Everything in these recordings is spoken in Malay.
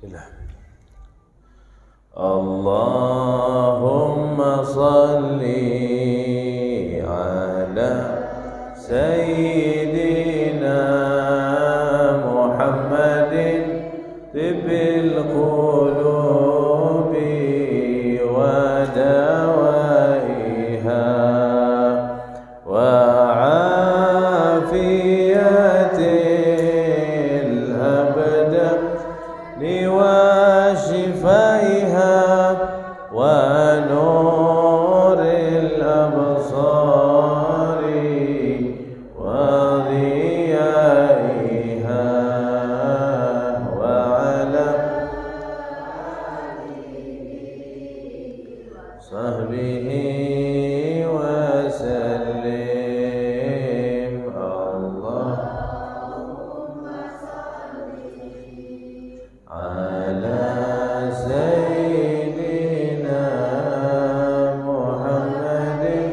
Bismillah. Allahumma salli ala Sayyidina Muhammadin tibbil qulubi wa dawaiha wa afiyatil abdani wa shifaiha wa nuril absari wa dhiyaiha wa ala sahbihi wa sallim. Allahumma salli ala Sayyidina Muhammadin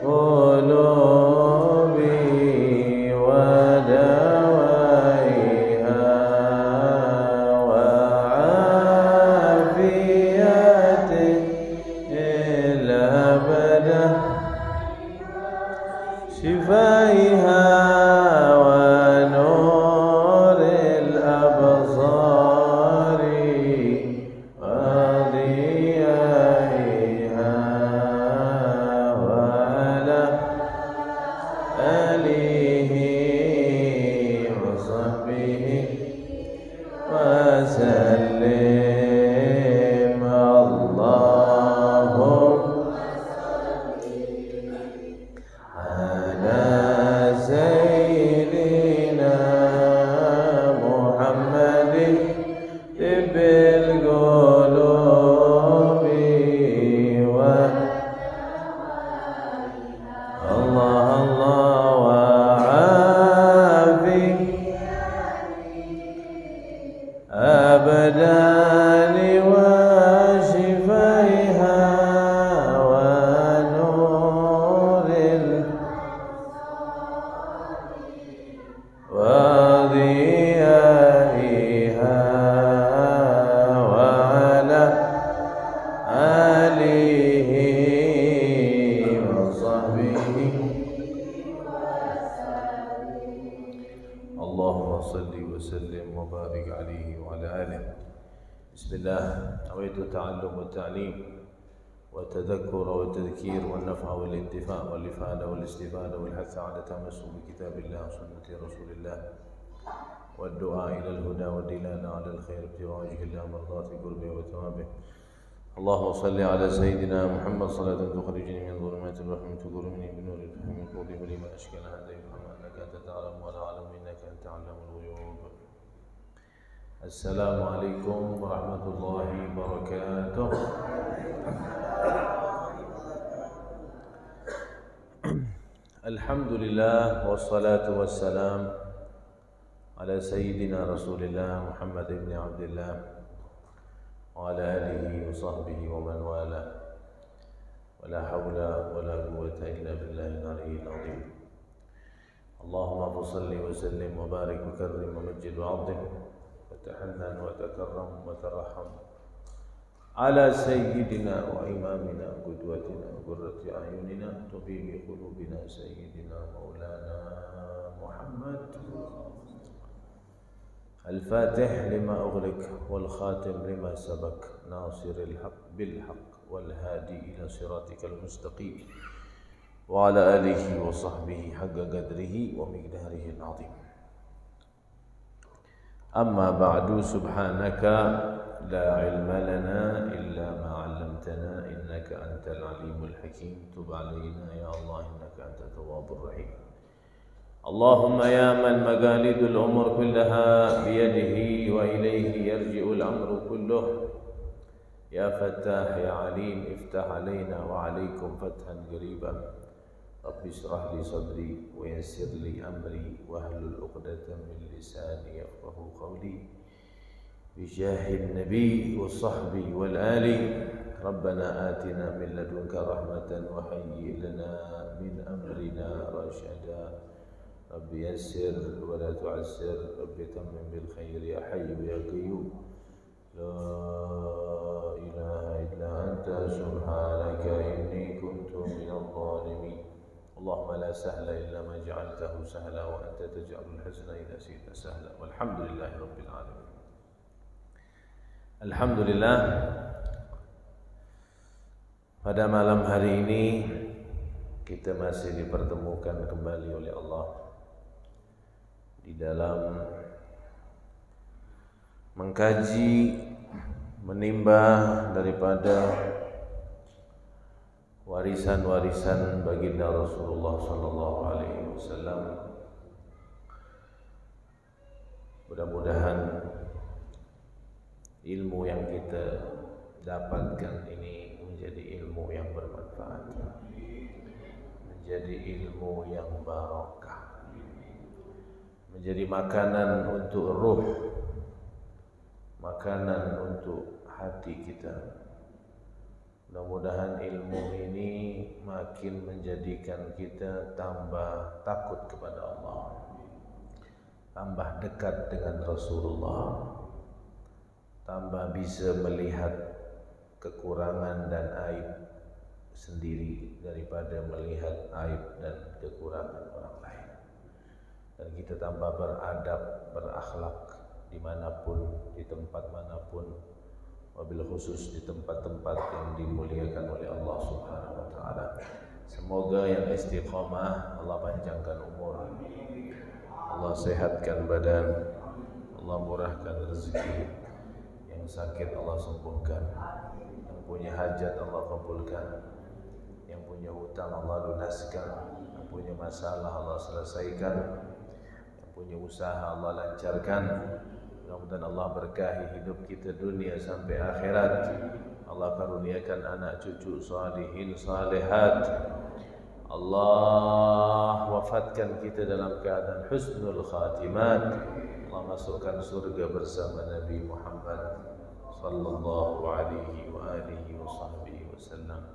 qulubi wa dawaiha wa afiyatil abadah shifaiha wa nuril absari wa dhiyaiha wa ala alihi wa sahbihi wa sallim. Allahumma ala Sayyidina Muhammadin tibbil qulubi wa Allah wa afi abdani wa shifaiha wa nuril wa dhiyaiha wa ala alihi wa sahbihi. Allahumma salli wa sallim wa barik alaihi wa ala alihi. Bismillah. Nawaitu ta'allum wa ta'lim والتذكر والتذكير والنفع والانتفاع والإفادة والاستفادة والحث على التمسك بكتاب الله وسنة رسول الله والدعاء إلى الهدى والدلالة على الخير ابتغاء وجه الله مرضاة قربه وثوابه. اللهم صل على سيدنا محمد صلاة تخرجني من ظلمات الوهم تكرمني بنور الفهم القول لما أشكل هذا يفهم أنك أنت تعلم ولا أعلم إنك أنت علام الغيوب. السلام عليكم ورحمة الله وبركاته. Alhamdulillah wassalatu wassalam ala sayyidina Rasulillah Muhammad ibn Abdullah wa ala alihi wa sahbihi wa man wala wa la hawla wa la quwwata illa billahi al-aliyyil azim. Allahumma salli wa sallim wa barik wa karrim wa majjid wa 'azzim wa tahannan wa takarram wa tarahham على سيدنا وإمامنا قدوتنا وقرة أعيننا طبيب قلوبنا سيدنا مولانا محمد الفاتح لما أغلق والخاتم لما سبق ناصر الحق بالحق والهادي إلى صراطك المستقيم وعلى آله وصحبه حق قدره ومقداره العظيم. أما بعد سبحانك لا علم لنا إلا ما علمتنا إنك أنت العليم الحكيم. تب علينا يا الله إنك أنت التواب الرحيم. اللهم يا من مقاليد الأمور كلها بيده وإليه يرجع الأمر كله يا فتاح يا عليم افتح علينا وعليكم فتحا قريبا. رب اشرح لي صدري ويسر لي أمري واحلل عقدة من لساني يفقهوا قولي بجاه النبي والصحب والآل. ربنا آتنا من لدنك رحمة وهيئ لنا من أمرنا رشدا رب يسر ولا تعسر رب تمم بالخير يا حي يا قيوم لا إله إلا أنت سبحانك إني كنت من الظالمين اللهم لا سهل إلا ما جعلته سهلا وأنت تجعل الحزن إذا شئت سهلا والحمد لله رب العالمين. Alhamdulillah, pada malam hari ini kita masih dipertemukan kembali oleh Allah di dalam mengkaji, menimba daripada warisan-warisan baginda Rasulullah sallallahu alaihi wasallam. Mudah-mudahan ilmu yang kita dapatkan ini menjadi ilmu yang bermanfaat, menjadi ilmu yang barakah, menjadi makanan untuk ruh, makanan untuk hati kita. Mudah-mudahan ilmu ini makin menjadikan kita tambah takut kepada Allah, tambah dekat dengan Rasulullah, tambah bisa melihat kekurangan dan aib sendiri daripada melihat aib dan kekurangan orang lain. Dan kita tambah beradab, berakhlak dimanapun, di tempat manapun, wabil khusus di tempat-tempat yang dimuliakan oleh Allah Subhanahu wa taala. Semoga yang istiqamah Allah panjangkan umur, Allah sehatkan badan, Allah murahkan rezeki, yang sakit Allah sembuhkan, yang punya hajat Allah kabulkan, yang punya hutang Allah lunaskan, yang punya masalah Allah selesaikan, yang punya usaha Allah lancarkan. Mudah-mudahan Allah berkahi hidup kita dunia sampai akhirat. Allah karuniakan anak cucu salihin salihat. Allah wafatkan kita dalam keadaan husnul khatimat. Allah masukkan surga bersama Nabi Muhammad sallallahu alaihi wa alihi wa sahbihi wasallam.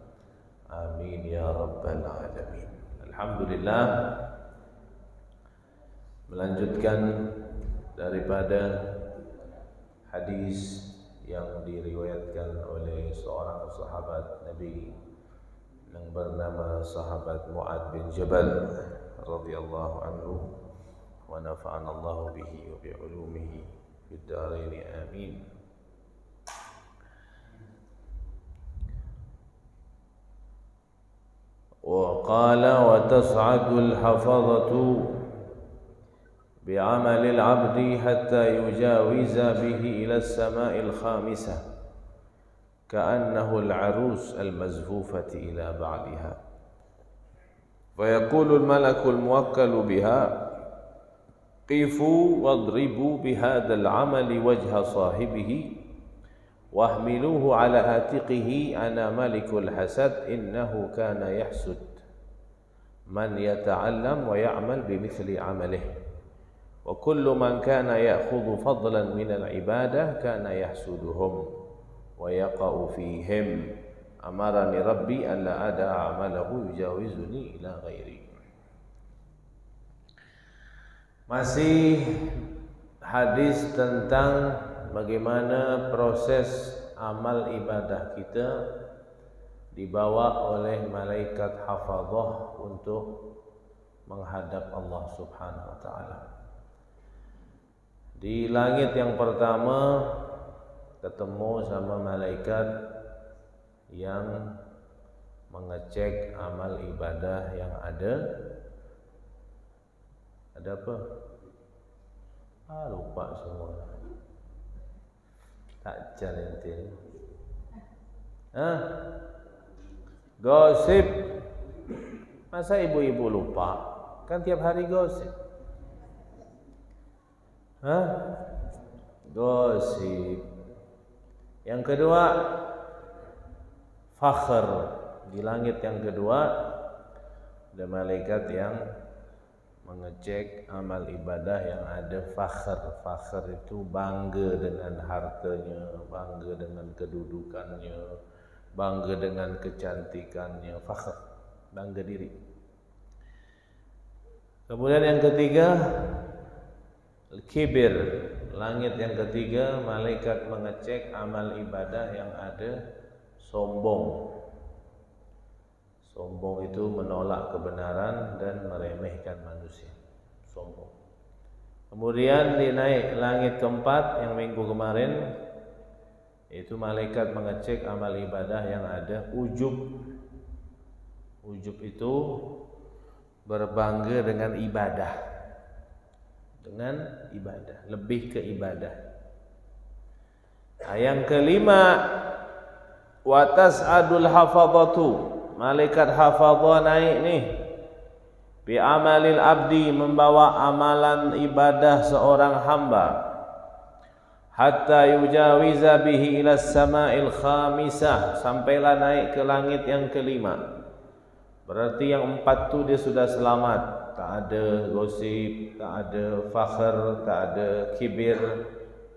Amin ya rabbal alamin. Alhamdulillah, melanjutkan daripada hadis yang diriwayatkan oleh seorang sahabat Nabi yang bernama sahabat Mu'ad bin Jabal radhiyallahu anhu, wa nafa'ana Allah bihi wa bi ulumihi fid dharain amin. Wa qala wa tas'adu al-hafazatu بعمل العبد حتى يجاوز به إلى السماء الخامسة كأنه العروس المزفوفة إلى بعلها فيقول الملك الموكل بها قفوا واضربوا بهذا العمل وجه صاحبه واحملوه على عاتقه أنا ملك الحسد إنه كان يحسد من يتعلم ويعمل بمثل عمله وكل من كان يأخذ فضلا من العبادة كان يحسدهم ويقع فيهم أمرني ربي ألا أدع عمله يجاوزني إلى غيري. Masih hadis tentang bagaimana proses amal ibadah kita dibawa oleh malaikat hafazah untuk menghadap Allah Subhanahu wa taala. Di langit yang pertama ketemu sama malaikat yang mengecek amal ibadah yang ada. Ada apa? Lupa semua. Tak jalan-jalan. Gosip. Masa ibu-ibu lupa? Kan tiap hari gosip. Gosip. Yang kedua, fakhr. Di langit yang kedua ada malaikat yang mengecek amal ibadah yang ada fakhr. Fakhr itu bangga dengan hartanya, bangga dengan kedudukannya, bangga dengan kecantikannya. Fakhr, bangga diri. Kemudian yang ketiga, kibir. Langit yang ketiga, malaikat mengecek amal ibadah yang ada sombong. Sombong itu menolak kebenaran dan meremehkan manusia. Sombong. Kemudian dinaik langit keempat yang minggu kemarin, itu malaikat mengecek amal ibadah yang ada ujub. Ujub itu berbangga dengan ibadah. Dengan ibadah, lebih ke ibadah. Yang kelima, wa tas'adul hafadhatu. Malaikat hafadhah naik nih bi amalil abdi, membawa amalan ibadah seorang hamba, hatta yujawiza bihi ila sama'il khamisah, sampailah naik ke langit yang kelima. Berarti yang empat tu dia sudah selamat. Tak ada gosip, tak ada fakhr, tak ada kibir,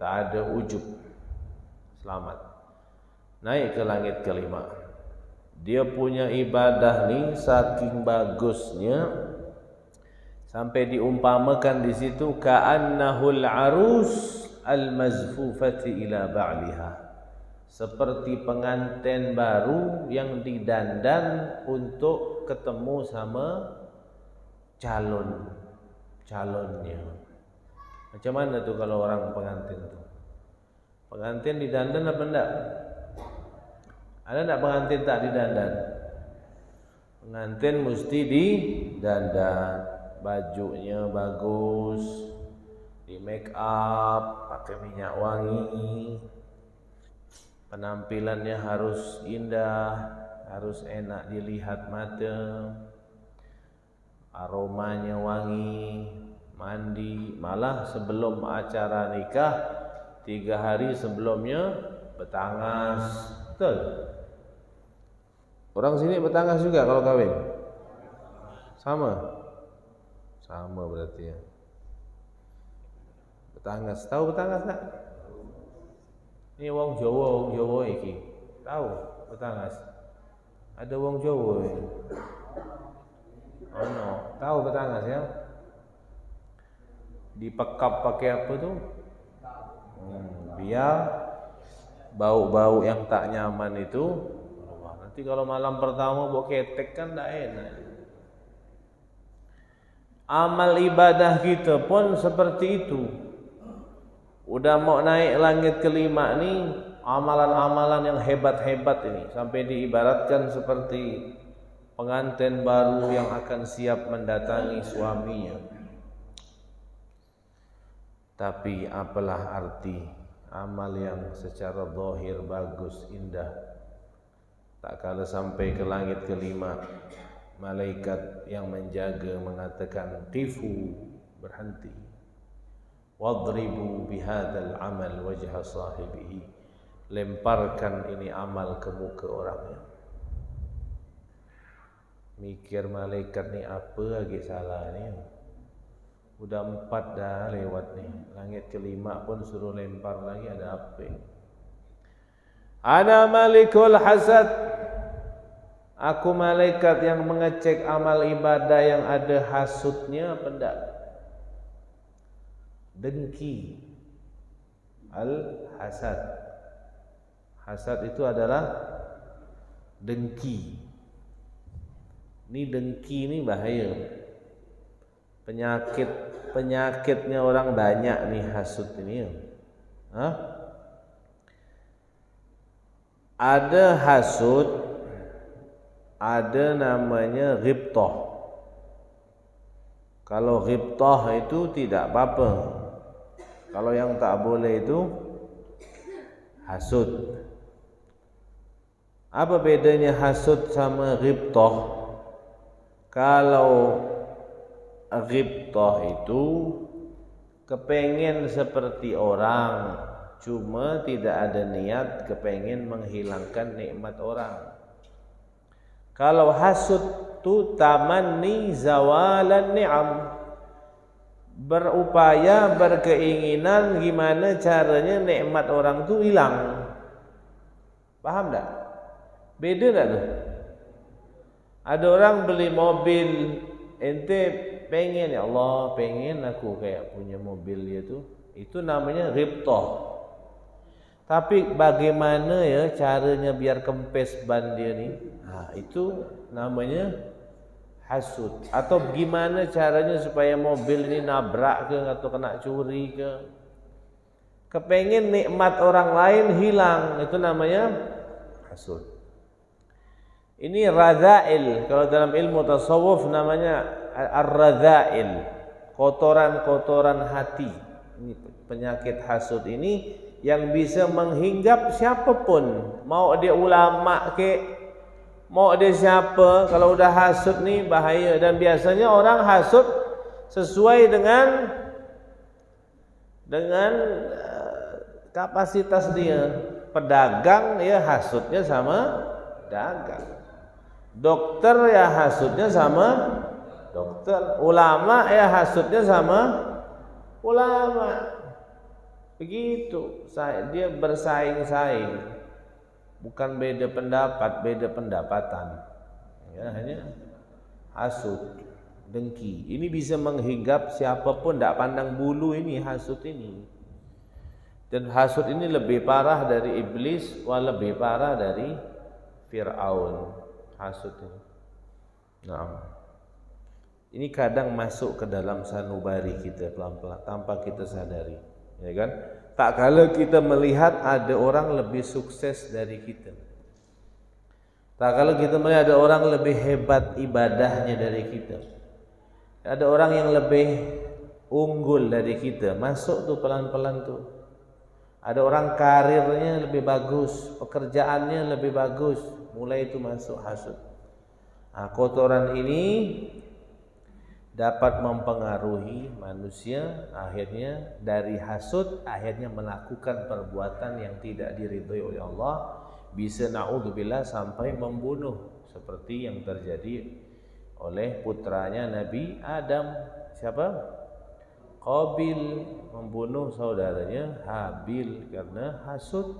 tak ada ujub. Selamat. Naik ke langit kelima. Dia punya ibadah ni saking bagusnya sampai diumpamakan di situ ka'annahul arus al-mazfufati ila ba'liha. Seperti pengantin baru yang didandan untuk ketemu sama calonnya. Macam mana tu kalau orang pengantin tu? Pengantin didandan apa enggak? Ada enggak pengantin tak didandan? Pengantin mesti didandan, bajunya bagus, di make up, pakai minyak wangi, penampilannya harus indah, harus enak dilihat mata, aromanya wangi, mandi. Malah sebelum acara nikah 3 hari sebelumnya bertangas. Betul? Orang sini bertangas juga kalau kahwin? Sama? Sama berarti ya. Bertangas. Tahu bertangas tak? Ini wong Jawa iki. Tahu bertangas? Ada wong Jawa ini. Oh no, tahu bertangas ya? Dipekap pakai apa tu? Biar bau-bau yang tak nyaman itu. Nanti kalau malam pertama bau ketek kan tak enak. Amal ibadah kita pun seperti itu. Udah mau naik langit kelima ni, amalan-amalan yang hebat-hebat ini sampai diibaratkan seperti pengantin baru yang akan siap mendatangi suaminya. Tapi apalah arti amal yang secara zahir bagus, indah, tak kala sampai ke langit kelima, malaikat yang menjaga mengatakan qifu, berhenti, wadribu bihadzal amal wajha sahibihi, lemparkan ini amal ke muka orangnya. Mikir malaikat ni apa lagi salah ni? Udah 4 dah lewat ni, langit kelima pun suruh lempar lagi, ada apa? Ana malikul hasad. Aku malaikat yang mengecek amal ibadah yang ada hasudnya apa enggak? Dengki. Al-hasad. Hasad itu adalah dengki. Ini dengki ni bahaya. Penyakitnya orang banyak nih hasud ini. Ada hasud, ada namanya ghibtah. Kalau ghibtah itu tidak apa-apa. Kalau yang tak boleh itu hasud. Apa bedanya hasud sama ghibtah? Kalau ghibtah itu kepengen seperti orang, cuma tidak ada niat kepengen menghilangkan nikmat orang. Kalau hasud itu tamanni zawalan ni'am, berupaya, berkeinginan gimana caranya nikmat orang itu hilang. Paham tak? Beda tak tu? Ada orang beli mobil, ente pengen ya Allah, pengen aku kayak punya mobil dia tu. Itu namanya ghibtah. Tapi bagaimana ya caranya biar kempes ban dia ni? Itu namanya hasud. Atau gimana caranya supaya mobil ini nabrak ke atau kena curi ke? Kepengen nikmat orang lain hilang, itu namanya hasud. Ini radha'il. Kalau dalam ilmu tasawuf namanya ar-radha'il, kotoran-kotoran hati. Ini penyakit hasud ini yang bisa menghinggap siapapun, mau dia ulama ke, mau dia siapa. Kalau udah hasud ni bahaya. Dan biasanya orang hasud sesuai dengan kapasitas dia. Pedagang ya hasudnya sama dagang. Dokter ya hasudnya sama dokter. Ulama ya hasudnya sama ulama. Begitu. Dia bersaing-saing. Bukan beda pendapat, beda pendapatan. Ya, hanya hasud, dengki. Ini bisa menghinggap siapapun, tak pandang bulu ini hasud ini. Dan hasud ini lebih parah dari iblis, lebih parah dari Fir'aun. Hasud ini. Nah, ini kadang masuk ke dalam sanubari kita pelan-pelan tanpa kita sadari, ya kan? Tak kala kita melihat ada orang lebih sukses dari kita. Tak kala kita melihat ada orang lebih hebat ibadahnya dari kita. Ada orang yang lebih unggul dari kita. Masuk tuh pelan-pelan tuh. Ada orang karirnya lebih bagus, pekerjaannya lebih bagus. Mulai itu masuk hasud. Kotoran ini dapat mempengaruhi manusia, akhirnya dari hasud akhirnya melakukan perbuatan yang tidak diridhoi oleh Allah, bisa naudzubillah sampai membunuh seperti yang terjadi oleh putranya Nabi Adam. Siapa? Qabil membunuh saudaranya Habil karena hasud.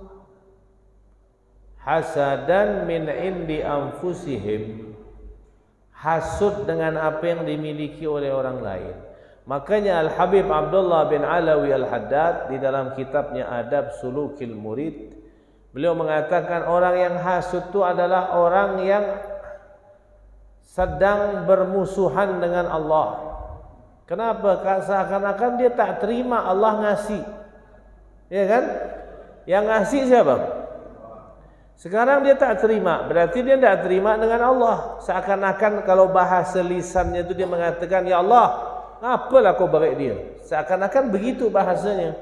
Hasadan min indi anfusihim, hasud dengan apa yang dimiliki oleh orang lain. Makanya Al-Habib Abdullah bin Alawi Al-Haddad di dalam kitabnya Adab Sulukil Murid, beliau mengatakan orang yang hasud itu adalah orang yang sedang bermusuhan dengan Allah. Kenapa? Seakan-akan dia tak terima Allah ngasih. Ya kan? Yang ngasih siapa? Sekarang dia tak terima, berarti dia tak terima dengan Allah. Seakan-akan kalau bahasa lisannya itu dia mengatakan, ya Allah, ngapalah kau beri dia? Seakan-akan begitu bahasanya.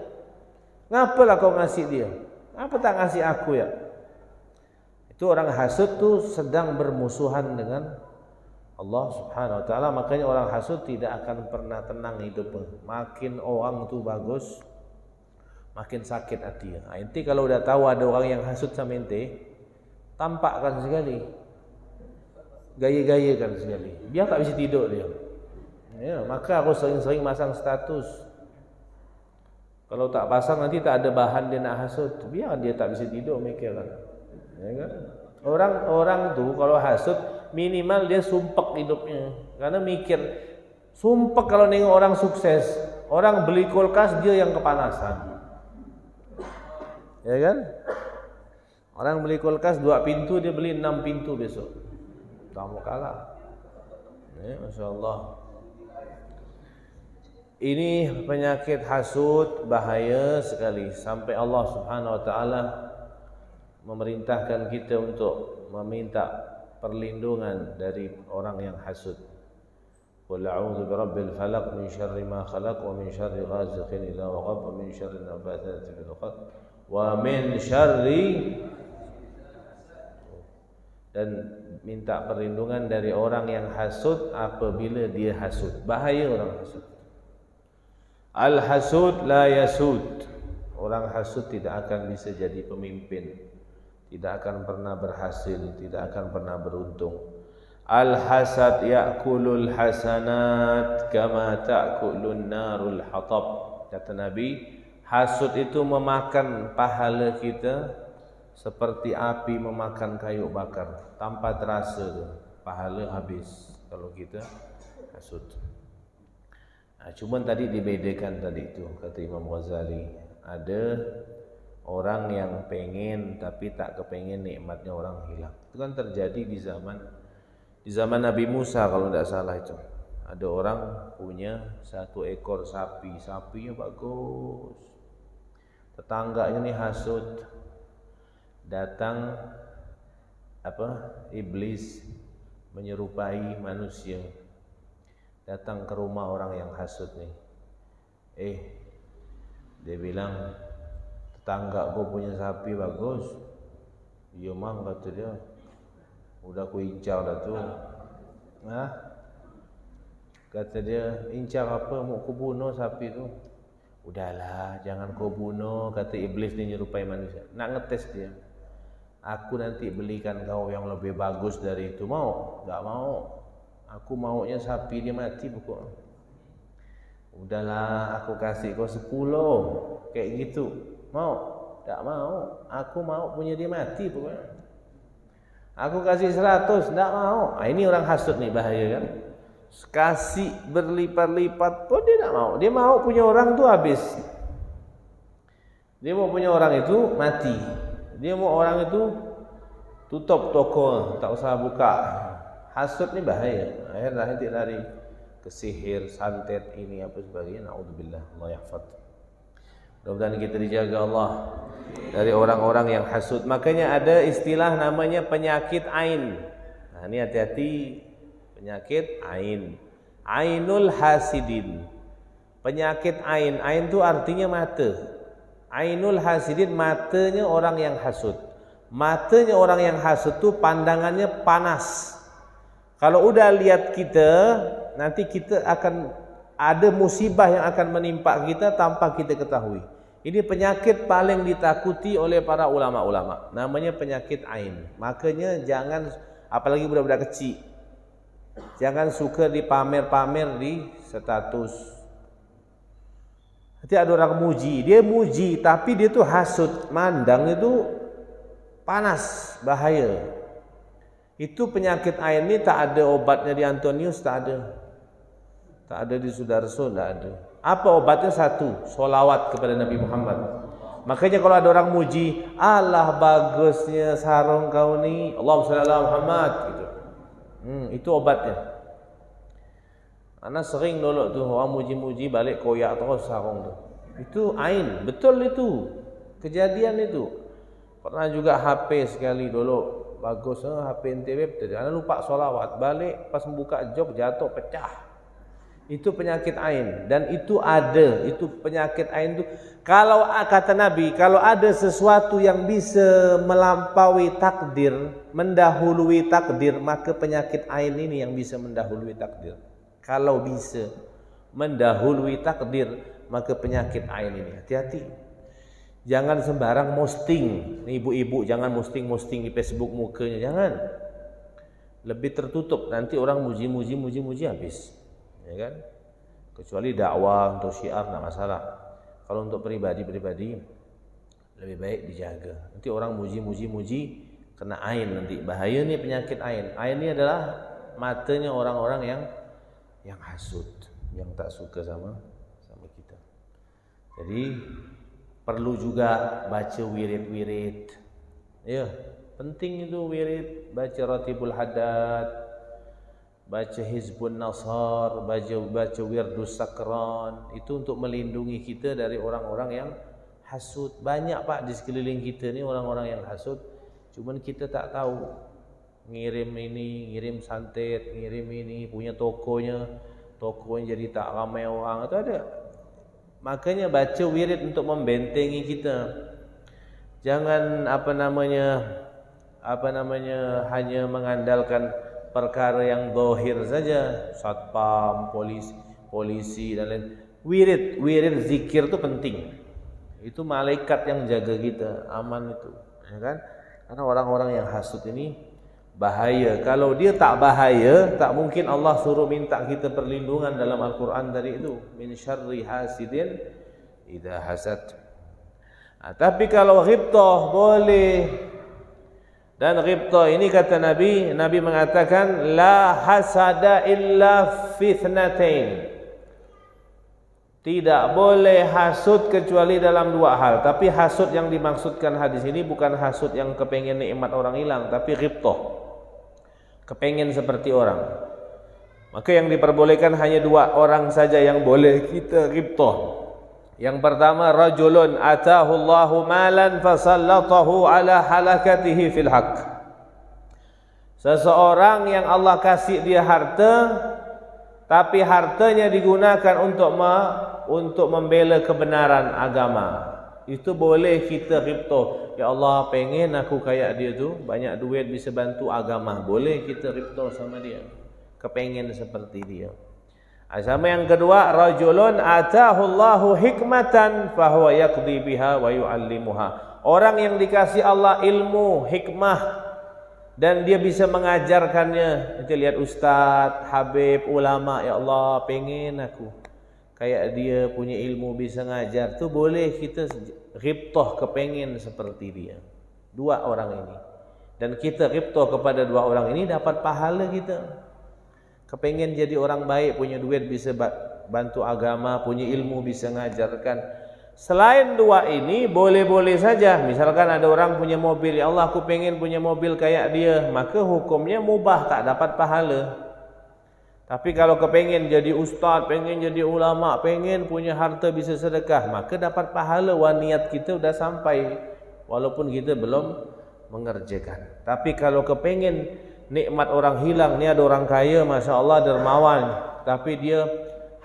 Ngapalah kau ngasih dia? Apa tak ngasih aku ya? Itu orang hasud tu sedang bermusuhan dengan Allah Subhanahu wa taala. Makanya orang hasud tidak akan pernah tenang hidupnya. Makin orang tu bagus, makin sakit hati. Ente kalau udah tahu ada orang yang hasud sama ente, tampakkan sekali, gaya-gayakan sekali, biar tak bisa tidur dia. Ya, maka aku sering-sering masang status. Kalau tak pasang nanti tak ada bahan dia nak hasud, biar dia tak bisa tidur mikir kan. Ya kan? Orang tu kalau hasud minimal dia sumpek hidupnya, karena mikir sumpek kalau nengok orang sukses, orang beli kulkas dia yang kepanasan. Ya kan? Orang beli kulkas 2 pintu, dia beli 6 pintu besok. Tak mau kalah. Ya, Masya Allah. Ini penyakit hasud bahaya sekali. Sampai Allah Subhanahu wa ta'ala memerintahkan kita untuk meminta perlindungan dari orang yang hasud. Qul a'udzu birabbil falaq min syarri ma khalaq wa min syarri ghasiqin idza waqab wa min syarri nafatsati fil 'uqad wa min syarri, dan minta perlindungan dari orang yang hasud apabila dia hasud. Bahaya orang hasud. Al-hasud la yasud. Orang hasud tidak akan bisa jadi pemimpin, tidak akan pernah berhasil, tidak akan pernah beruntung. Al-hasad ya'kulul hasanat kama ta'kulun narul hatab. Kata Nabi, hasud itu memakan pahala kita seperti api memakan kayu bakar, tanpa terasa pahala habis kalau kita hasud. Cuman tadi dibedakan tadi itu kata Imam Ghazali, ada orang yang pengen tapi tak kepengen nikmatnya orang hilang. Itu kan terjadi di zaman Nabi Musa kalau tidak salah itu. Ada orang punya 1 ekor sapi, sapinya bagus. Tetangganya nih hasud. Datang iblis menyerupai manusia. Datang ke rumah orang yang hasud nih. Dia bilang, tetangga gue punya sapi bagus. Iya mang, kata dia. Udah aku incar dah tu. Kata dia, incar apa? Mau ku bunuh sapi tu. Udahlah, jangan kau bunuh. Kata iblis ni nyerupai manusia. Nak ngetes dia. Aku nanti belikan kau yang lebih bagus dari itu. Mau? Tak mau. Aku maunya sapi dia mati pokok. Udahlah, aku kasih kau 10. Kayak gitu. Mau? Tak mau. Aku mau punya dia mati pokoknya. Aku kasih 100. Tak mau. Ini orang hasud nih, bahaya kan. Kasih berlipat-lipat pun dia tak mau. Dia mau punya orang tu habis. Dia mau punya orang itu mati. Dia mau orang itu tutup toko, tak usah buka. Hasud ni bahaya. Akhirnya nanti lari ke sihir, santet ini apa sebagainya. Naudzubillah, Allah yahfaz. Mudah-mudahan kita dijaga Allah dari orang-orang yang hasud. Makanya ada istilah namanya penyakit ain. Nah, ini hati-hati. Penyakit ain. Ainul hasidin. Penyakit ain. Ain itu artinya mata. Ainul hasidin, matanya orang yang hasud. Matanya orang yang hasud itu pandangannya panas. Kalau udah lihat kita, nanti kita akan ada musibah yang akan menimpa kita tanpa kita ketahui. Ini penyakit paling ditakuti oleh para ulama-ulama. Namanya penyakit ain. Makanya jangan, apalagi budak-budak kecil, jangan suka dipamer-pamer di status. Nanti ada orang muji, dia muji tapi dia tuh hasud, mandang itu panas, bahaya. Itu penyakit ain ini tak ada obatnya di Antonius, tak ada. Tak ada di Sudarso, tak ada. Apa obatnya? Satu, solawat kepada Nabi Muhammad. Makanya kalau ada orang muji, Allah bagusnya sarung kau ni, Allahumma shalli ala Muhammad gitu. Itu obatnya. Anak sering dulu tu orang muji-muji balik koyak terus sarung tu. Itu ain, betul itu. Kejadian itu. Pernah juga HP sekali dulu bagus, HP NTB betul. Anak lupa solawat, balik pas membuka jok jatuh pecah. Itu penyakit ain dan itu ada, itu penyakit ain itu. Kalau kata Nabi, kalau ada sesuatu yang bisa melampaui takdir, mendahului takdir, maka penyakit ain ini yang bisa mendahului takdir. Kalau bisa mendahului takdir, maka penyakit ain ini. Hati-hati. Jangan sembarang posting. Ibu-ibu jangan posting di Facebook mukanya, jangan. Lebih tertutup, nanti orang muji habis. Ya kan? Kecuali dakwah untuk syiar tak masalah. Kalau untuk pribadi lebih baik dijaga. Nanti orang muji kena ain nanti. Bahaya nih penyakit ain. Ain ini adalah matanya orang-orang yang hasud, yang tak suka sama kita. Jadi perlu juga baca wirid-wirid. Ya, penting itu wirid, baca Ratibul Haddad, baca Hizbun Nasar, baca Wirdus Sakran. Itu untuk melindungi kita dari orang-orang yang hasud. Banyak Pak di sekeliling kita ni orang-orang yang hasud. Cuman kita tak tahu. Ngirim ini, ngirim santet, ngirim ini, punya tokonya jadi tak ramai orang. Itu ada. Makanya baca wirid untuk membentengi kita. Jangan hanya mengandalkan perkara yang zahir saja, satpam, polisi dan lain. Wirid zikir itu penting. Itu malaikat yang jaga kita, aman itu, ya kan? Karena orang-orang yang hasud ini bahaya. Kalau dia tak bahaya, tak mungkin Allah suruh minta kita perlindungan dalam Al-Quran dari itu. Min syarri hasidin idza hasad. Tapi kalau ghibtah boleh. Dan ghibtah ini kata Nabi mengatakan la hasada illa fi ithnatain. Tidak boleh hasud kecuali dalam dua hal. Tapi hasud yang dimaksudkan hadis ini bukan hasud yang kepengen nikmat orang hilang, tapi ghibtah, kepengen seperti orang. Maka yang diperbolehkan hanya dua orang saja yang boleh kita ghibtah. Yang pertama, rajulun atahu Allahu malan fasallatahu ala halakatihi fil haqq. Seseorang yang Allah kasih dia harta, tapi hartanya digunakan untuk membela kebenaran agama. Itu boleh kita ghibtah. Ya Allah, pengen aku kayak dia tu, banyak duit bisa bantu agama. Boleh kita ghibtah sama dia, kepengen seperti dia. Sama yang kedua, rajulun atahu Allahu hikmatan fahuwa yaqdi biha wa yu'allimuha. Orang yang dikasih Allah ilmu, hikmah, dan dia bisa mengajarkannya. Nanti lihat ustaz, habib, ulama, ya Allah pengen aku kayak dia punya ilmu bisa ngajar. Tu boleh kita ghibtah, kepengen seperti dia. Dua orang ini. Dan kita ghibtah kepada dua orang ini dapat pahala kita. Kepengen jadi orang baik, punya duit bisa bantu agama, punya ilmu bisa ngajarkan. Selain dua ini boleh-boleh saja. Misalkan ada orang punya mobil, ya Allah aku pengen punya mobil kayak dia, maka hukumnya mubah, tak dapat pahala. Tapi kalau kepengen jadi ustaz, pengen jadi ulama, pengen punya harta bisa sedekah, maka dapat pahala. Niat kita sudah sampai walaupun kita belum mengerjakan. Tapi kalau kepengen nikmat orang hilang, ni ada orang kaya Masya Allah dermawan, tapi dia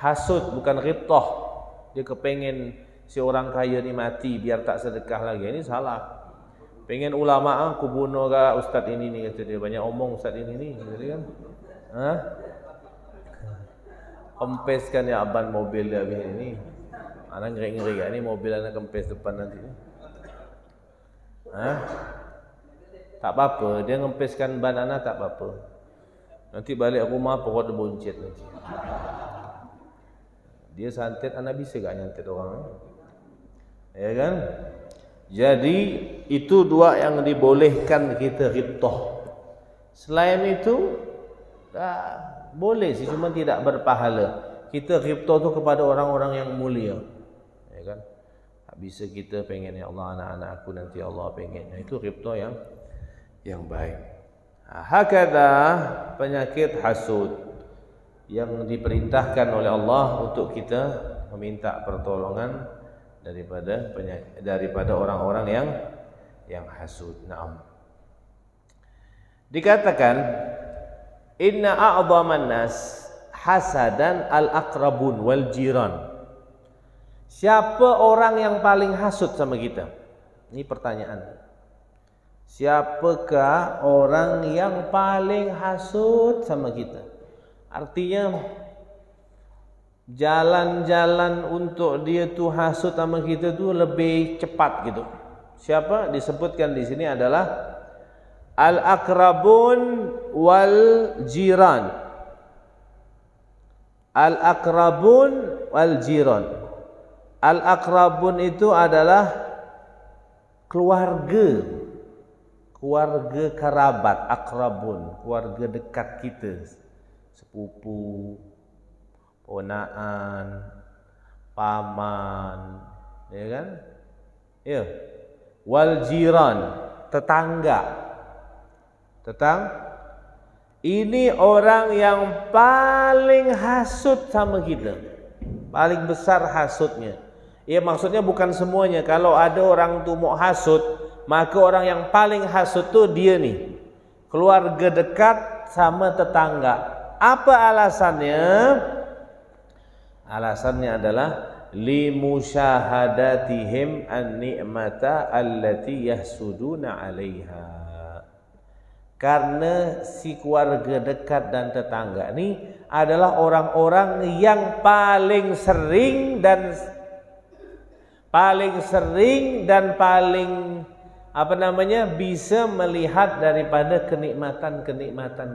hasud bukan ghibtah. Dia kepengen si orang kaya ni mati biar tak sedekah lagi. Ini salah. Pengen ulama, aku bunuh ke ustaz ini ni, kata dia. Banyak omong ustaz ini ni, kata dia kan. Kempeskan ya aban mobil dia habis ini. Anak ngeri-ngeri kan ni mobil anak kempes depan nanti. Tak apa-apa, dia ngempeskan ban anak tak apa-apa. Nanti balik rumah perut dia boncet nanti. Dia santet, anak bisa gak nyantet orang? Ya kan? Jadi itu dua yang dibolehkan kita ghibtah. Selain itu boleh sih, cuma tidak berpahala. Kita ghibtah tu kepada orang-orang yang mulia. Ya kan? Tak bisa kita pengen ya Allah anak-anak aku nanti Allah pengen. Itu ghibtah yang baik. Hakada penyakit hasud yang diperintahkan oleh Allah untuk kita meminta pertolongan daripada orang-orang yang hasud. Naam. Dikatakan inna a'dhaman nas hasadan al-aqrabun wal jiran. Siapa orang yang paling hasud sama kita? Ini pertanyaan. Siapakah orang yang paling hasud sama kita? Artinya jalan-jalan untuk dia tu hasud sama kita tu lebih cepat gitu. Siapa? Disebutkan di sini adalah al-aqrabun wal jiran. Al-aqrabun wal jiran. Al-aqrabun itu adalah keluarga kerabat, akrabun, keluarga dekat kita, sepupu, ponaan, paman, ya kan? Ya. Wal jiran, tetangga. Ini orang yang paling hasud sama kita, paling besar hasudnya. Ya maksudnya bukan semuanya. Kalau ada orang tu mau hasud, maka orang yang paling hasud tu dia nih, keluarga dekat sama tetangga. Apa alasannya? Alasannya adalah limusyahadatihim an-ni'mata allati yahsuduna 'alaiha. Karena si keluarga dekat dan tetangga ini adalah orang-orang yang paling sering dan bisa melihat daripada kenikmatan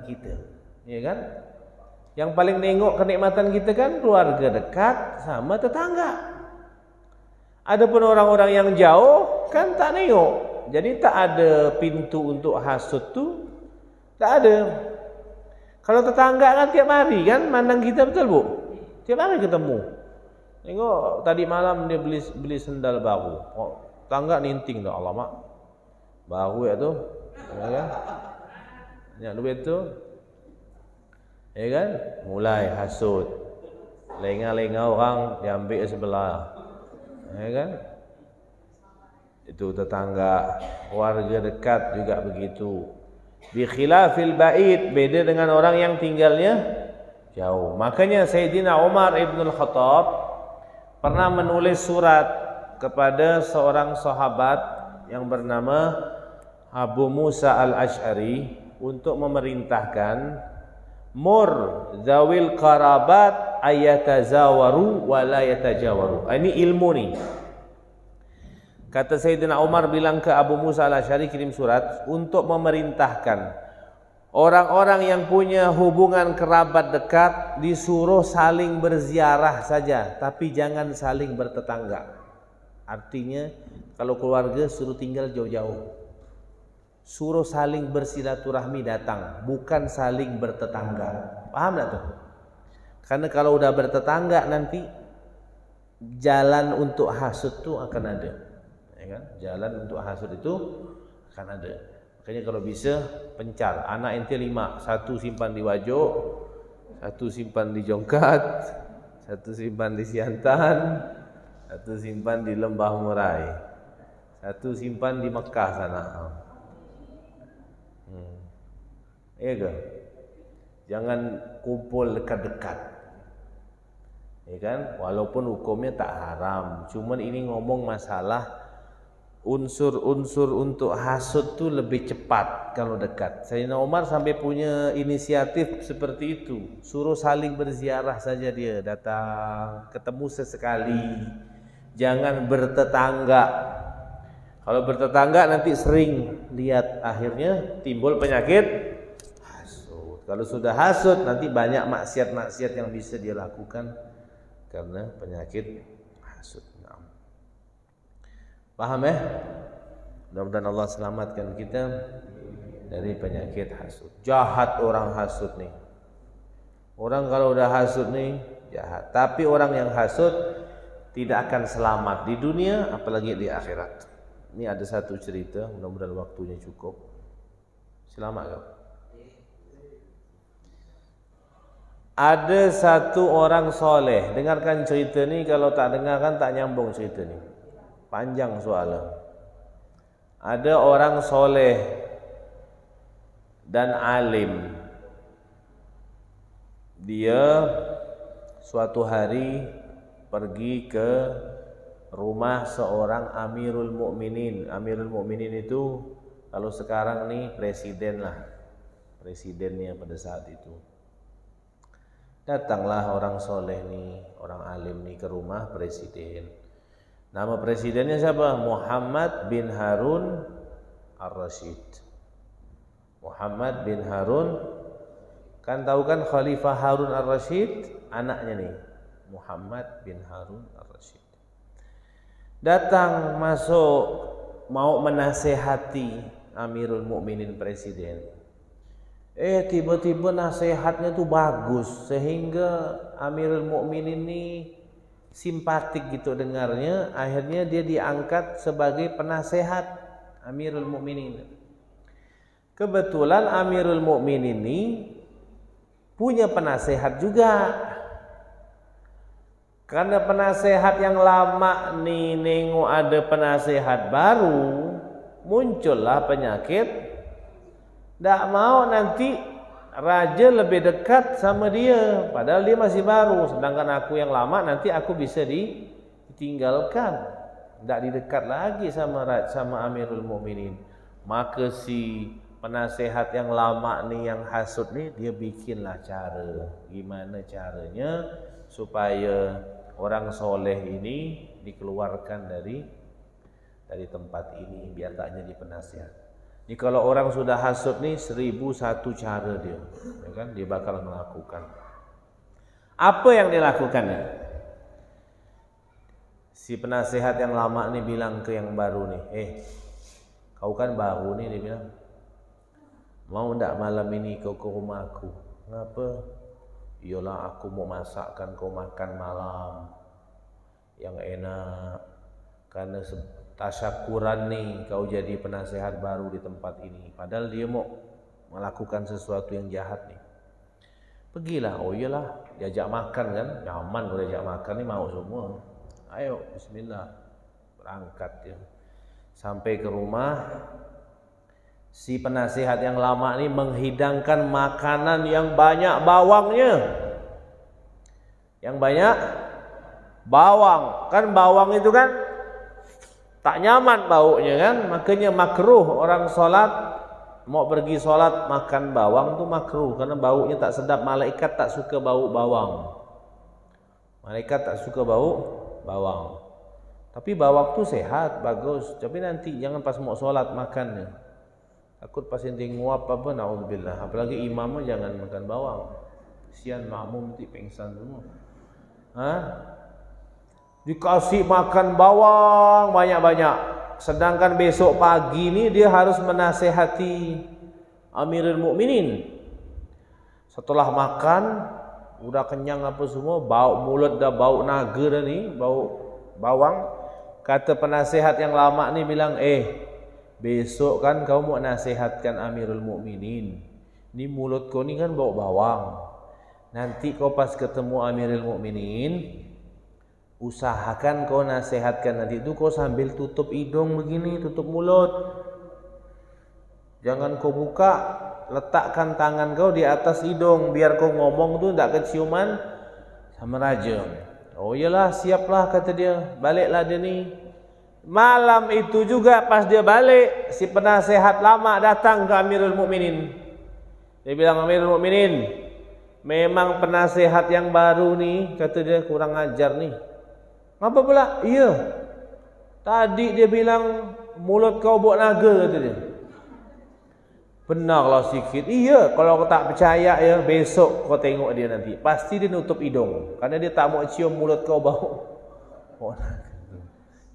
kita, ya kan? Yang paling nengok kenikmatan kita kan keluarga dekat sama tetangga. Adapun orang-orang yang jauh kan tak nengok. Jadi tak ada pintu untuk hasud tu, tak ada. Kalau tetangga kan tiap hari kan mandang kita, betul bu? Tiap hari ketemu. Tengok tadi malam dia beli sendal baru. Oh, tangga ninting dah, alamak. Baru ya tu. Ya kan? Banyak duit tu. Ya kan? Mulai hasut. Lengah-lengah orang diambil sebelah. Ya kan? Itu tetangga, keluarga dekat juga begitu. Bi khilafil ba'id, beda dengan orang yang tinggalnya jauh. Makanya Sayyidina Umar Ibn Al-Khattab pernah menulis surat kepada seorang sahabat yang bernama Abu Musa Al-Ash'ari untuk memerintahkan mur zawil qarabat ayatazawaru wa la yatajawaru. Ini ilmu ni. Kata Sayyidina Umar bilang ke Abu Musa Al-Ash'ari, kirim surat untuk memerintahkan orang-orang yang punya hubungan kerabat dekat disuruh saling berziarah saja, tapi jangan saling bertetangga. Artinya kalau keluarga suruh tinggal jauh-jauh. Suruh saling bersilaturahmi datang, bukan saling bertetangga. Paham tak tuh? Karena kalau udah bertetangga nanti jalan untuk hasud tuh akan ada. Kan? Jalan untuk hasud itu akan ada. Makanya kalau bisa pencar. Anak ente 5, 1 simpan di Wajo, 1 simpan di Jongkat, 1 simpan di Siantan, 1 simpan di Lembah Murai, 1 simpan di Mekah sana. Iya ke? Jangan kumpul dekat-dekat. Ya kan? Walaupun hukumnya tak haram, cuman ini ngomong masalah unsur-unsur untuk hasud tu lebih cepat kalau dekat. Sayyidina Umar sampai punya inisiatif seperti itu. Suruh saling berziarah saja dia, datang, ketemu sesekali. Jangan bertetangga. Kalau bertetangga nanti sering lihat, akhirnya timbul penyakit hasud. Kalau sudah hasud nanti banyak maksiat-maksiat yang bisa dia lakukan karena penyakit hasud. Paham ya? Mudah-mudahan Allah selamatkan kita dari penyakit hasud. Jahat orang hasud nih. Orang kalau udah hasud nih jahat. Tapi orang yang hasud tidak akan selamat di dunia apalagi di akhirat. Ini ada satu cerita, mudah-mudahan waktunya cukup. Selamat kau. Ada satu orang soleh. Dengarkan cerita ni, kalau tak dengarkan tak nyambung cerita ni. Panjang soalnya. Ada orang soleh dan alim. Dia suatu hari pergi ke rumah seorang Amirul Mukminin. Amirul Mukminin itu kalau sekarang nih presiden lah. Presidennya pada saat itu. Datanglah orang soleh nih, orang alim nih ke rumah presiden. Nama presidennya siapa? Muhammad bin Harun Ar-Rasyid. Muhammad bin Harun, kan tahu kan Khalifah Harun Ar-Rasyid, anaknya nih, Muhammad bin Harun Ar-Rasyid. Datang masuk mau menasehati Amirul Mukminin presiden. Tiba-tiba nasihatnya tuh bagus sehingga Amirul Mukminin ini simpatik gitu dengarnya, akhirnya dia diangkat sebagai penasehat Amirul Mukminin. Kebetulan Amirul Mukminin ini punya penasehat juga. Karena penasehat yang lama nih nengok ada penasehat baru, muncullah penyakit. Tak mau nanti raja lebih dekat sama dia, padahal dia masih baru. Sedangkan aku yang lama nanti aku bisa ditinggalkan, tidak didekat lagi sama Amirul Mukminin. Maka si penasehat yang lama nih, yang hasud nih, dia bikinlah cara. Gimana caranya supaya orang soleh ini dikeluarkan dari tempat ini biar tak jadi penasehat. Ini kalau orang sudah hasud nih 1001 cara dia, ya kan? Dia bakal melakukan. Apa yang dilakukannya? Si penasehat yang lama nih bilang ke yang baru nih, kau kan baru nih, dia bilang, mau ndak malam ini kau ke rumah aku? Ngapa? Iyalah aku mau masakkan kau makan malam. yang enak, karena tasyakuran nih kau jadi penasehat baru di tempat ini, padahal dia mau melakukan sesuatu yang jahat nih. Pergilah, oh iyalah, diajak makan kan, nyaman kalau diajak makan nih, mau semua. Ayo, bismillah, berangkat ya. Sampai ke rumah, si penasehat yang lama ini menghidangkan makanan yang banyak bawangnya. Yang banyak bawang, kan bawang itu kan tak nyaman baunya kan, makanya makruh orang sholat, mau pergi sholat makan bawang tuh makruh, karena baunya tak sedap. Malaikat tak suka bau bawang, malaikat tak suka bau bawang. Tapi bawang tuh sehat, bagus, tapi nanti jangan pas mau sholat makannya, takut pas ente nguap apa, naudzubillah. Apalagi imamnya jangan makan bawang, kesian makmum nanti pengsan semua. Dikasih makan bawang banyak-banyak, sedangkan besok pagi ini dia harus menasehati Amirul Mukminin. Setelah makan udah kenyang apa semua, bau mulut dah bau naga dah nih, bau bawang. Kata penasehat yang lama nih bilang, besok kan kau mau nasihatkan Amirul Mukminin, ini mulut kau ni kan bau bawang. Nanti kau pas ketemu Amirul Mukminin, usahakan kau nasihatkan nanti itu kau sambil tutup hidung begini, tutup mulut. Jangan kau buka, letakkan tangan kau di atas hidung biar kau ngomong tuh tak keciuman sama raja. Oh iyalah, siaplah kata dia, baliklah dia ni. Malam itu juga pas dia balik, si penasehat lama datang ke Amirul Mukminin. Dia bilang, Amirul Mukminin, memang penasehat yang baru nih, kata dia kurang ajar nih. Apa pula? Iya, tadi dia bilang mulut kau bau naga, kata dia. Benarlah sikit. Iya, kalau kau tak percaya ya, besok kau tengok dia nanti, pasti dia nutup hidung, karena dia tak mau cium mulut kau bau naga.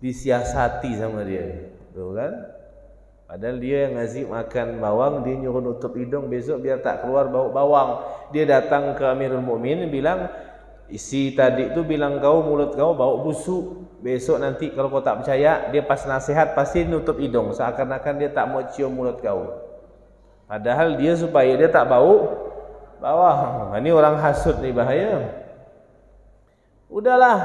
Disiasati sama dia, betul kan? Padahal dia yang ngasih makan bawang, dia nyuruh nutup hidung besok biar tak keluar bau bawang. Dia datang ke Amirul Mukminin bilang, isi tadi tu bilang kau mulut kau bau busuk. Besok nanti kalau kau tak percaya, dia pas nasihat pasti nutup hidung, seakan-akan dia tak mau cium mulut kau. Padahal dia supaya dia tak bau bawang. Ini orang hasut nih, bahaya. Udahlah,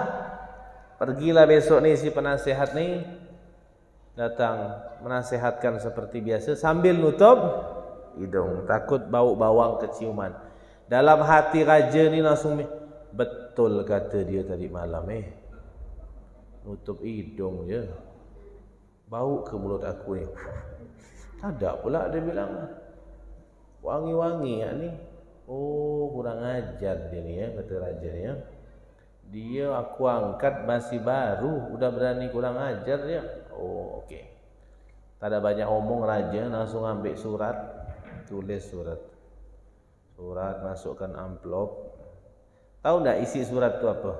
pergilah besok nih si penasehat nih datang menasehatkan seperti biasa sambil nutup hidung, takut bau bawang keciuman. Dalam hati raja ni langsung, betul kata dia tadi malam, nutup hidung je, bau ke mulut aku ni. Ada pula dia bilang, wangi-wangi ya ni. Oh, kurang ajar dia ni ya, kata raja ni ya. Dia aku angkat masih baru, udah berani kurang ajar dia. Oh, okey. Tak ada banyak omong, raja langsung ambil surat, tulis surat, masukkan amplop. Tahu tak isi surat tu apa?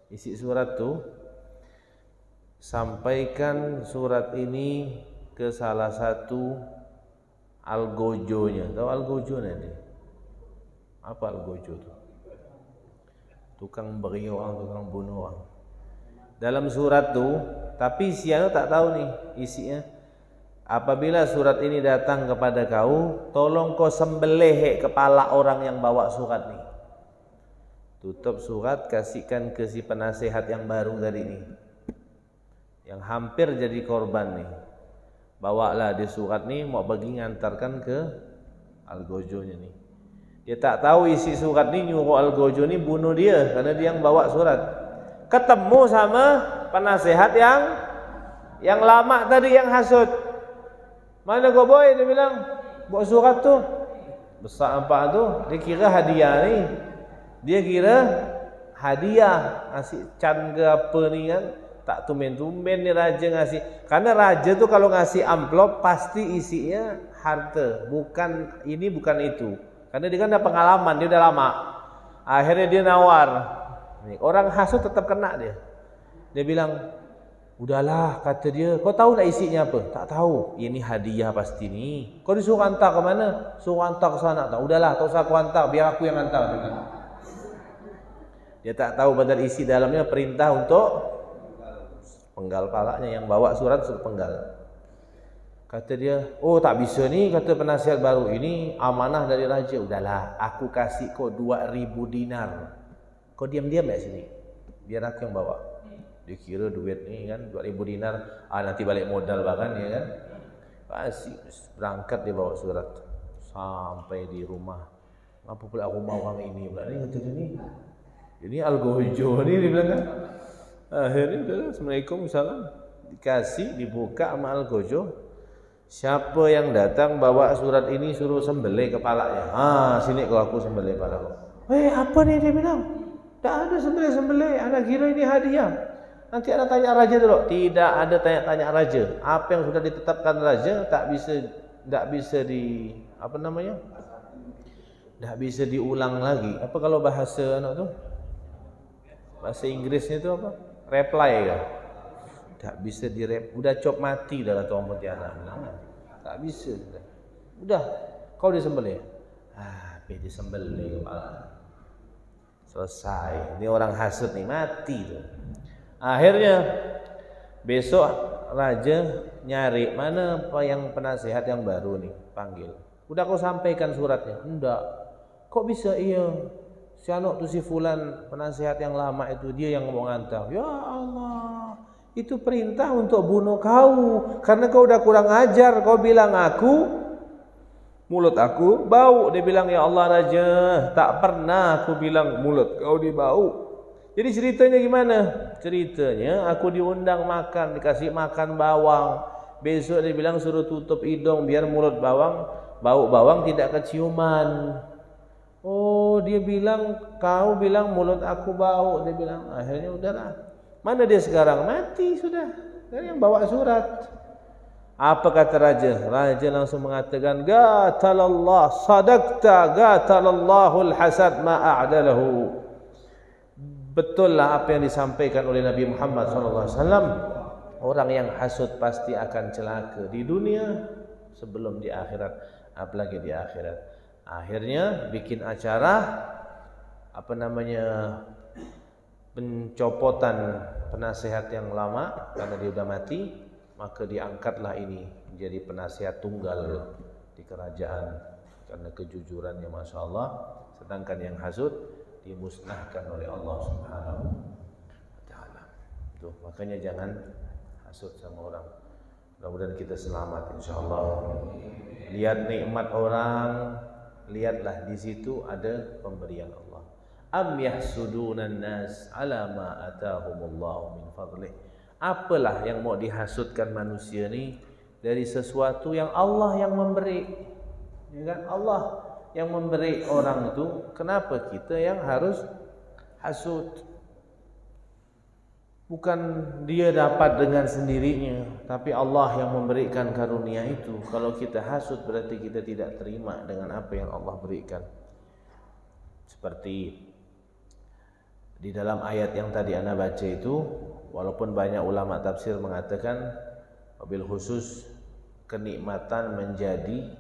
Isi surat tu, sampaikan surat ini ke salah satu algojonya. Tahu algojo nanti? Apa algojo tu? Tukang beri orang, tukang bunuh orang. Dalam surat tu, tapi isinya tak tahu nih isinya. Apabila surat ini datang kepada kau, tolong kau sembelih kepala orang yang bawa surat ni. Tutup surat, kasihkan ke si penasehat yang baru tadi ni, yang hampir jadi korban ni. Bawalah dia surat ni, mau pergi ngantarkan ke algojonya ni. Dia tak tahu isi surat ni, nyuruh algojo ni bunuh dia, karena dia yang bawa surat. Ketemu sama penasehat yang lama tadi, yang hasut. Mana kau boy? Dia bilang, bawa surat tu besar apa tu? Dia kira hadiah ni. Dia kira hadiah, ngasih can ke apa ni kan. Tak tumben-tumben ni raja ngasih. Karena raja tu kalau ngasih amplop pasti isinya harta, bukan ini bukan itu. Karena dia kan dah pengalaman, dia dah lama. Akhirnya dia nawar. Orang hasut tetap kena dia. Dia bilang, udahlah, kata dia, kau tahu tak isinya apa? Tak tahu. Ini hadiah pasti ni. Kau disuruh hantar ke mana? Suruh hantar ke sana. Tak, udahlah, tak usah aku hantar, biar aku yang hantar. Dia tak tahu padahal isi dalamnya perintah untuk penggal palanya, yang bawa surat suruh penggal. Kata dia, oh tak bisa nih, kata penasihat baru, ini amanah dari raja. Udahlah, aku kasih kau 2.000 dinar. Kau diam-diam kat sini, biar aku yang bawa. Dia kira duit ni kan 2.000 dinar, nanti balik modal bahkan ya kan. Pasti berangkat dia bawa surat. Sampai di rumah, apa pula rumah orang ini pula ni, kata dia ni. Ini Al-Gojo ni dia bilang kan. Akhirnya udahlah, Assalamualaikum, salam. Dikasih, dibuka sama Al-Gojo. Siapa yang datang bawa surat ini suruh sembelih kepalanya. Sini kalau aku sembelih kepala kau. Apa ni dia bilang? Tak ada sembelih-sembelih. Anak kira ini hadiah. Nanti anak tanya raja dulu. Tidak ada tanya-tanya raja. Apa yang sudah ditetapkan raja tak bisa diulang lagi. Apa kalau bahasa anak tu? Bahasa Inggrisnya tu apa? Reply ke? Tak bisa udah cop mati dah kata orang Pontianak. Tak bisa sudah. Udah, kau disembelih. Disembelih kepala. Selesai. Ini orang hasut nih, mati tu. Akhirnya besok raja nyari mana yang penasihat yang baru nih, panggil. Udah kau sampaikan suratnya? Enggak. Kok bisa iya? Si anak tu si fulan penasihat yang lama itu dia yang mau ngantar. Ya Allah, itu perintah untuk bunuh kau karena kau udah kurang ajar. Kau bilang mulut aku bau. Dia bilang, ya Allah raja, tak pernah aku bilang mulut kau dibau. Jadi ceritanya gimana? Ceritanya aku diundang makan, dikasih makan bawang. Besok dia bilang suruh tutup hidung biar mulut bau bawang tidak keciuman. Oh, dia bilang, kau bilang mulut aku bau. Dia bilang, akhirnya udahlah. Mana dia sekarang? Mati sudah. Dia yang bawa surat. Apa kata raja? Raja langsung mengatakan, Gatalallah, sadaqta, gatalallahul hasad ma'a'dalahu. Betullah apa yang disampaikan oleh Nabi Muhammad SAW. Orang yang hasud pasti akan celaka di dunia sebelum di akhirat, apalagi di akhirat. Akhirnya bikin acara pencopotan penasehat yang lama karena dia sudah mati, maka diangkatlah ini menjadi penasihat tunggal di kerajaan karena kejujurannya, masya Allah. Sedangkan yang hasud dimusnahkan oleh Allah Subhanahu wa taala. Tuh, makanya jangan hasud sama orang. Mudah-mudahan kita selamat insyaallah. Lihat nikmat orang, lihatlah di situ ada pemberian Allah. Am yahsudunan nas ala ma atahumullahu min fadlih. Apalah yang mau dihasudkan manusia ni dari sesuatu yang Allah yang memberi. Ya kan? Allah yang memberi orang itu, kenapa kita yang harus hasud? Bukan dia dapat dengan sendirinya, tapi Allah yang memberikan karunia itu. Kalau kita hasud berarti kita tidak terima dengan apa yang Allah berikan. Seperti di dalam ayat yang tadi Anda baca itu, walaupun banyak ulama tafsir mengatakan wabil khusus kenikmatan menjadi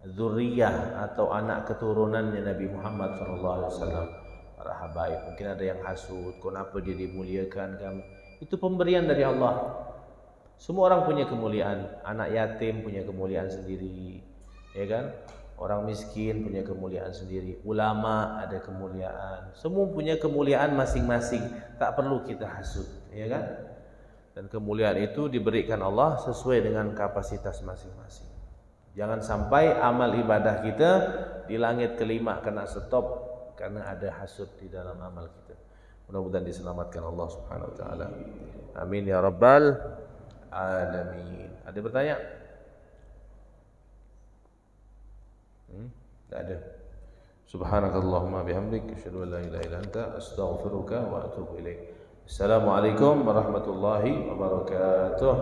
zuriyah atau anak keturunannya Nabi Muhammad SAW. Para habaib, mungkin ada yang hasud, kenapa dia dimuliakan kan? Itu pemberian dari Allah. Semua orang punya kemuliaan. Anak yatim punya kemuliaan sendiri, ya kan? Orang miskin punya kemuliaan sendiri. Ulama ada kemuliaan. Semua punya kemuliaan masing-masing. Tak perlu kita hasud, ya kan? Dan kemuliaan itu diberikan Allah sesuai dengan kapasitas masing-masing. Jangan sampai amal ibadah kita di langit kelima kena stop karena ada hasud di dalam amal kita. Mudah-mudahan diselamatkan Allah Subhanahu wa taala. Amin ya rabbal alamin. Ada bertanya? Tak ada. Subhanakallahumma bihamdik asyhadu an la ilaha illa anta astaghfiruka wa atubu ilaik. Assalamualaikum warahmatullahi wabarakatuh.